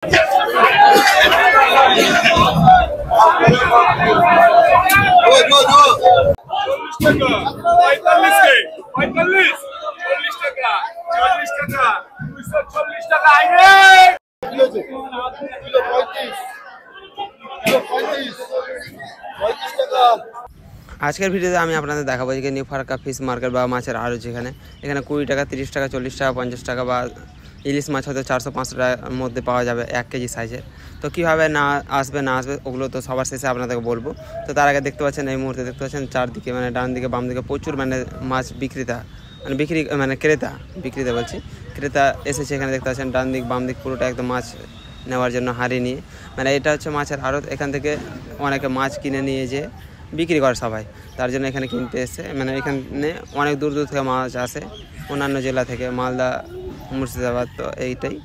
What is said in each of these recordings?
আজকের ভিডিওতে আমি আপনাদের দেখাবো যে নিউ ফারাক্কা ফিশ মার্কেট বা মাছের আড়ত, যেখানে এখানে 20 টাকা, 30 টাকা, 40 টাকা, 50 টাকা বা ইলিশ মাছ হয়তো 400-500 টাকার মধ্যে পাওয়া যাবে 1 কেজি সাইজের। তো কীভাবে না আসবে ওগুলো তো সবার শেষে আপনাদেরকে বলবো। তো তার আগে দেখতে পাচ্ছেন, এই মুহূর্তে দেখতে পাচ্ছেন চারদিকে মানে ডান দিকে বাম দিকে প্রচুর মানে মাছ বিক্রেতা ক্রেতা এসেছে। এখানে দেখতে পাচ্ছেন ডান দিক বাম দিক পুরোটা একদম মাছ নেওয়ার জন্য হাড়ি নিয়ে, মানে এটা হচ্ছে মাছের আড়ত। এখান থেকে অনেকে মাছ কিনে নিয়ে যে বিক্রি করে সবাই, তার জন্য এখানে কিনতে এসছে। মানে এখানে অনেক দূর দূর থেকে মাছ আসে, অন্যান্য জেলা থেকে, মালদা, মুর্শিদাবাদ। তো এইটাই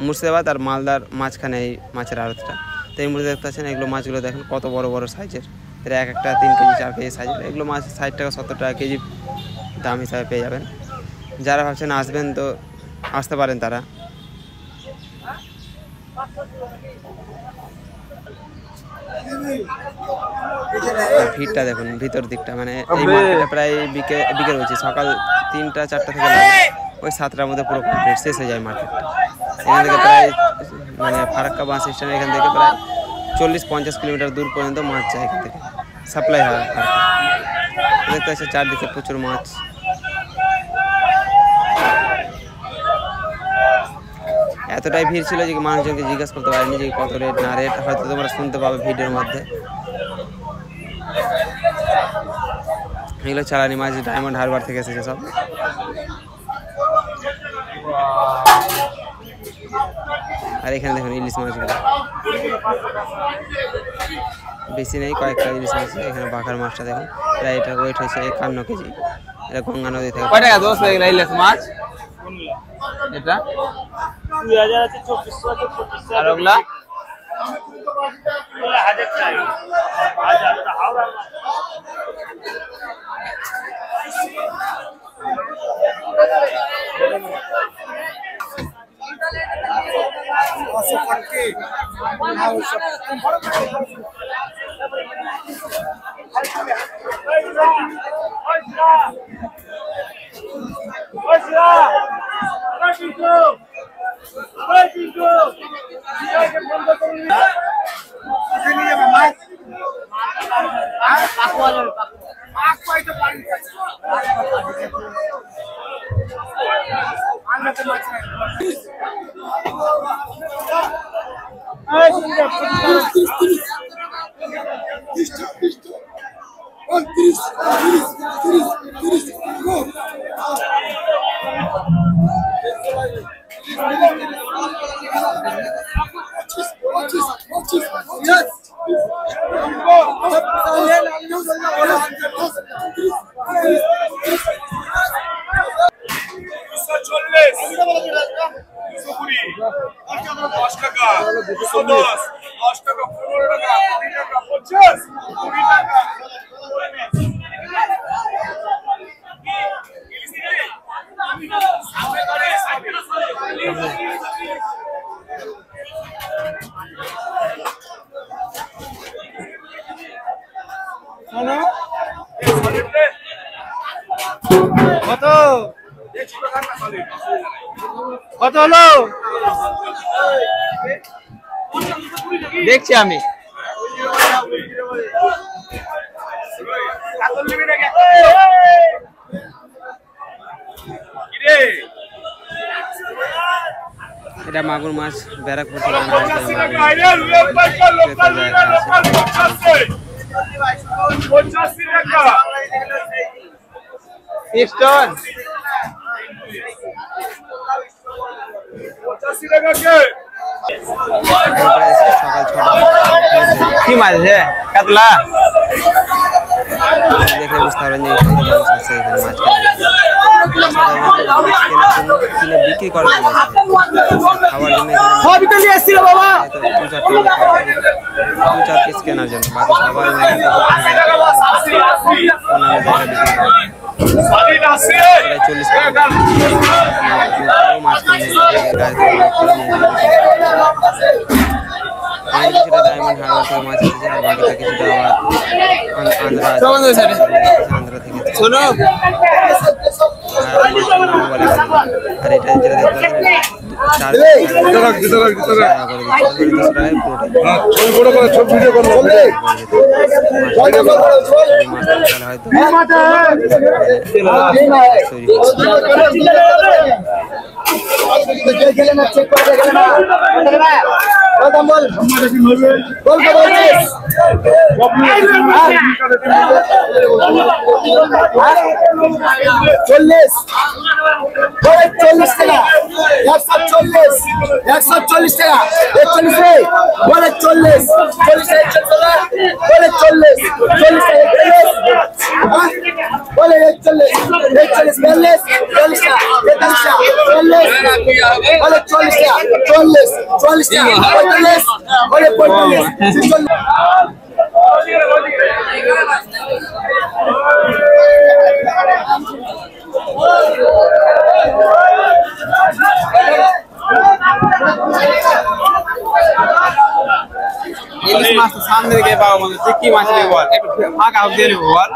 মুর্শিদাবাদ আর মালদার মাঝখানে এই মাছের আড়তটা। তো এই মুহূর্তে দেখতে পাচ্ছেন এগুলো মাছগুলো দেখেন কত বড় বড় সাইজের, এরা এক একটা 3 কেজি 4 কেজি সাইজের। এগুলো মাছ 60 টাকা 70 টাকা কেজি দাম হিসাবে পেয়ে যাবেন। যারা ভাবছেন আসবেন তো আসতে পারেন তারা। ভিড়টা দেখুন ভিতর দিকটা, মানে এই মার্কেটটা প্রায় বিকেল হচ্ছে, সকাল 3টা-4টা থেকে ওই 7টার মধ্যে পুরো কমপ্লিট শেষ হয়ে যায় মার্কেটটা। এখান থেকে প্রায় মানে ফারাক্কা বাস স্ট্যান্ড এখান থেকে প্রায় 40-50 কিলোমিটার দূর পর্যন্ত মাছ যায়, এখান থেকে সাপ্লাই হয়। দেখতে পাচ্ছি চারদিকে প্রচুর মাছ। এতটাই ভিড় ছিল যে মানুষজনকে জিজ্ঞাসা করতে পারেনি যে কত রেট না রেট, হয়তো তোমরা শুনতে পাবে ভিডিওর মধ্যে। এগুলো চালানি মাছ, ডায়মন্ড হারবার থেকে এসেছে সব। আর এখানে দেখুন ইলিশ মাছগুলো বেশি নেই, কয়েকটা ইলিশ মাছ। এখানে বাঘার মাছটা দেখুন, প্রায় এটার ওয়েট হয়েছে 51 কেজি। এটা গঙ্গা নদী থেকে। কয় টাকা দোস্ত এগুলো ইলিশ মাছ? এটা 2000 আছে, 2400 আর ওগুলা 1000 চাই, 1000 হাওড়া। কত হলো দেখছি আমি। এটা মাগুর মাছ, ব্যারাকপুর থেকে কি মাছ আছে? কাতলা। দেখে বুঝতে পারবেন যে মানুষ আছে এখানে মাছ কিনে বিক্রি করার জন্য, খাওয়ার জন্য 2-4 পিস কেনার জন্য, বাকি সবাই প্রায় 40 মাছ কিনে কিছুটা ডায়মন্ড হারবার থেকে মাছ এসেছে আর বাকিটা কিছুটা আন্ধ্রা থেকে আর এটা যেটা দেখতে ইলিশ মাছ তো সামনে দিকে পাবো বন্ধু তুই কি মাছ নেবো বল একটু ফাঁকা হোক দিয়ে নেবো বল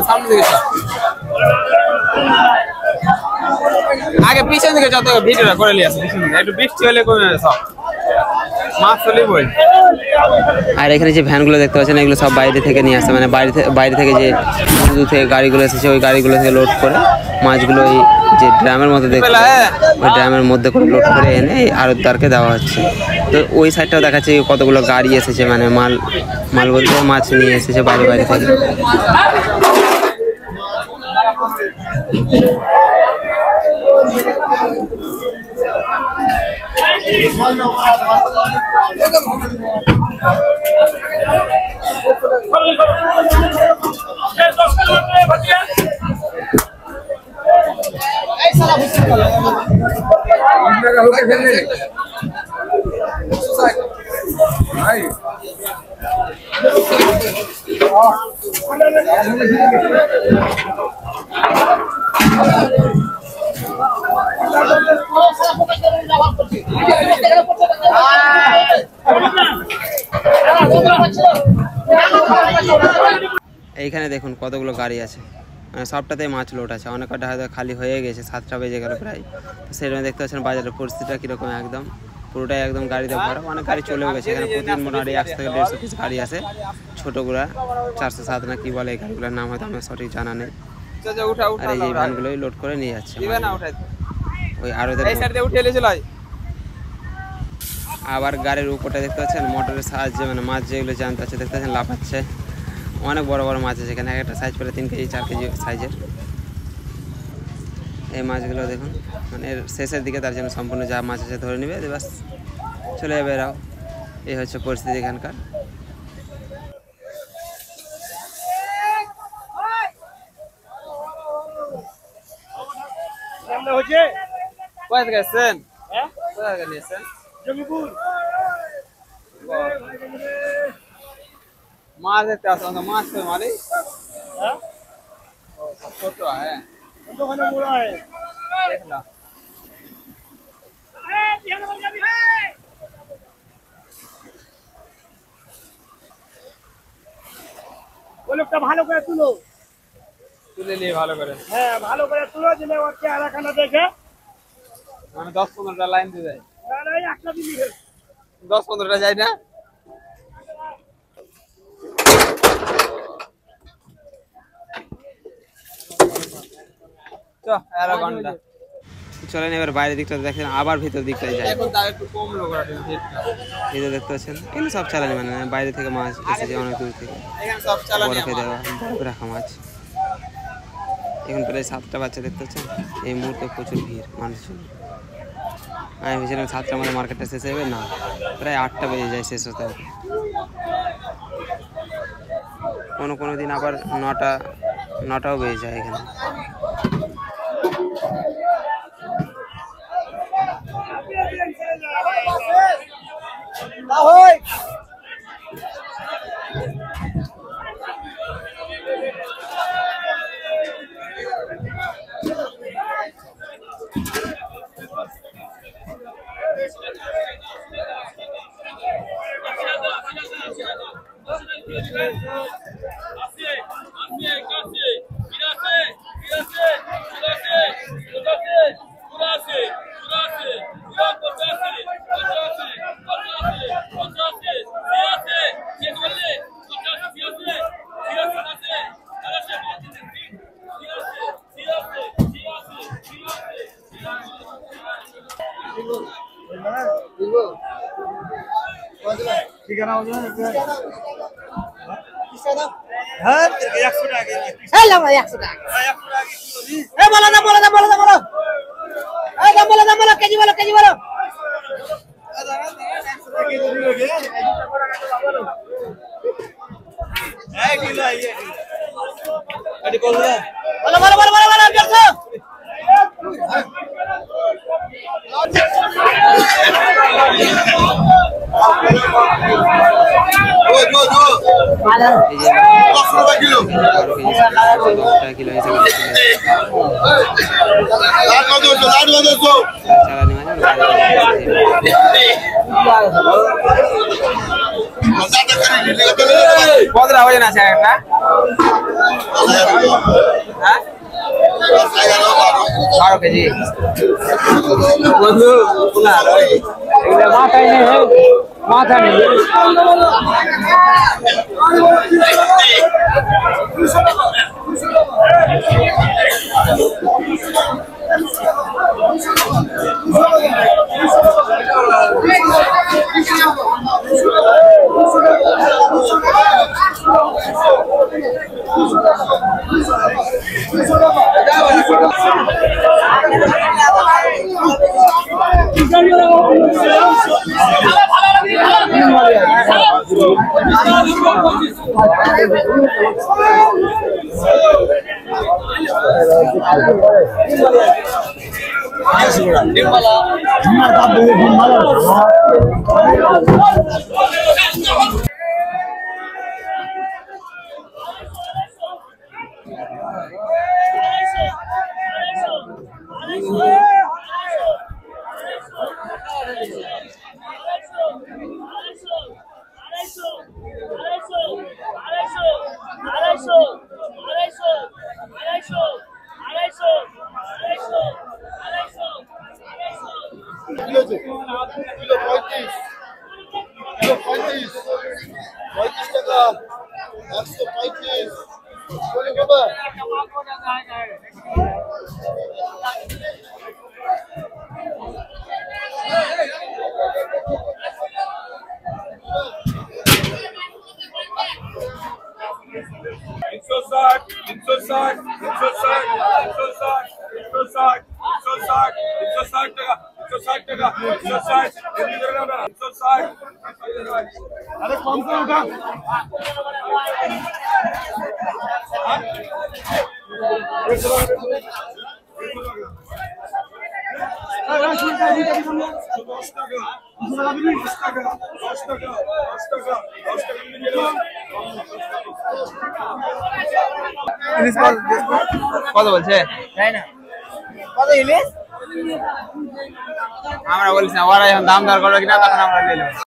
সামনে দিকে আগে পিছন দিকে যত ভিডিওটা করে নিয়ে আসে পিছন দিকে একটু বৃষ্টি হলে কমে যাবে সব মাছ চলে বই আর এখানে যে ভ্যানগুলো দেখতে পাচ্ছেন এগুলো সব বাইরে থেকে নিয়ে আসে মানে বাইরে থেকে যে দূর থেকে গাড়িগুলো এসেছে ওই গাড়িগুলো থেকে লোড করে মাছগুলো এই যে ড্রামের মধ্যে দেখতে ওই ড্রামের মধ্যে করে লোড করে এনে আড়তদারকে দেওয়া হচ্ছে তো ওই সাইডটাও দেখাচ্ছে কতগুলো গাড়ি এসেছে মানে মাল বলতে মাছ নিয়ে এসেছে বাইরে থেকে এইখানে দেখুন কতগুলো গাড়ি আছে মানে সবটাতে মাছ লোড আছে অনেক কটা হয়তো খালি হয়ে গেছে 7টা বেজে গেল প্রায় তো সেরকম দেখতে পাচ্ছেন বাজারের পরিস্থিতিটা কীরকম একদম পুরোটাই একদম গাড়িতে ভরা অনেক গাড়ি চলেও গেছে এখানে প্রতিদিন মোটামুটি 100 থেকে 150 পিস গাড়ি আছে ছোটোগুলা 407 না কি বলে এই গাড়িগুলোর নাম হয়তো আমার সঠিক জানা নেই আর এই ভ্যানগুলোই লোড করে নিয়ে যাচ্ছে ওই আরো আবার গাড়ির উপরটা দেখতে পাচ্ছেন মোটরের সাহায্যে মানে মাছ যেগুলো জানতে আছে দেখতে পাচ্ছেন লাফাচ্ছে অনেক বড় বড় মাছ আছে এখানে একটা সাইজ করে 3 কেজি 4 কেজি সাইজের এই মাছগুলো দেখুন মানে শেষের দিকে তার জন্য সম্পূর্ণ যা মাছ আছে ধরে নেবে বাস চলে যাবে এরাও এই হচ্ছে পরিস্থিতি এখানকার কোথায় থেকে এসেছেন কোথায় থেকে নিয়েছেন জমিপুর मार देते हैं माछ पे मारी फोटो है देख ला वो लोग का भालो करे तुले लिए भालो करे হ্যাঁ ভালো করে তুলো দিলে ওর চেহারা খানা দেখে মানে 10-15টা লাইন দিয়ে যায় না একটা দিবি 10-15টা যায় না চলেন এবার বাইরের দিকটা দেখেন আবার ভিতর দিকটায় যাই এই যে দেখতে পাচ্ছেন এগুলো সব চালানি মানে বাইরে থেকে মাছ এসেছে অনেক দূর থেকে বরফে দেওয়া বরফে রাখা মাছ এখন প্রায় 7টা বাচ্চা দেখতে পাচ্ছেন এই মুহূর্তে প্রচুর ভিড় মানুষজন আমি ভেবেছিলাম 7টার মধ্যে মার্কেটটা শেষ হবে না প্রায় 8টা বেজে যায় শেষ হতে হবে কোনো দিন আবার 9টাও বেজে যায় এখানে। ঠিকানা বলো কেজি বলো কতটা ওজন আছে একটা? 12 কেজি। বন্ধু মাথায় নেই, মাথা নেই। अरे कौन सा उठा কত বলছে? তাই না কত ইলিশ আমরা বলছি না, ওরা যখন দাম দর করবে কিনা তখন আমরা নিলাম।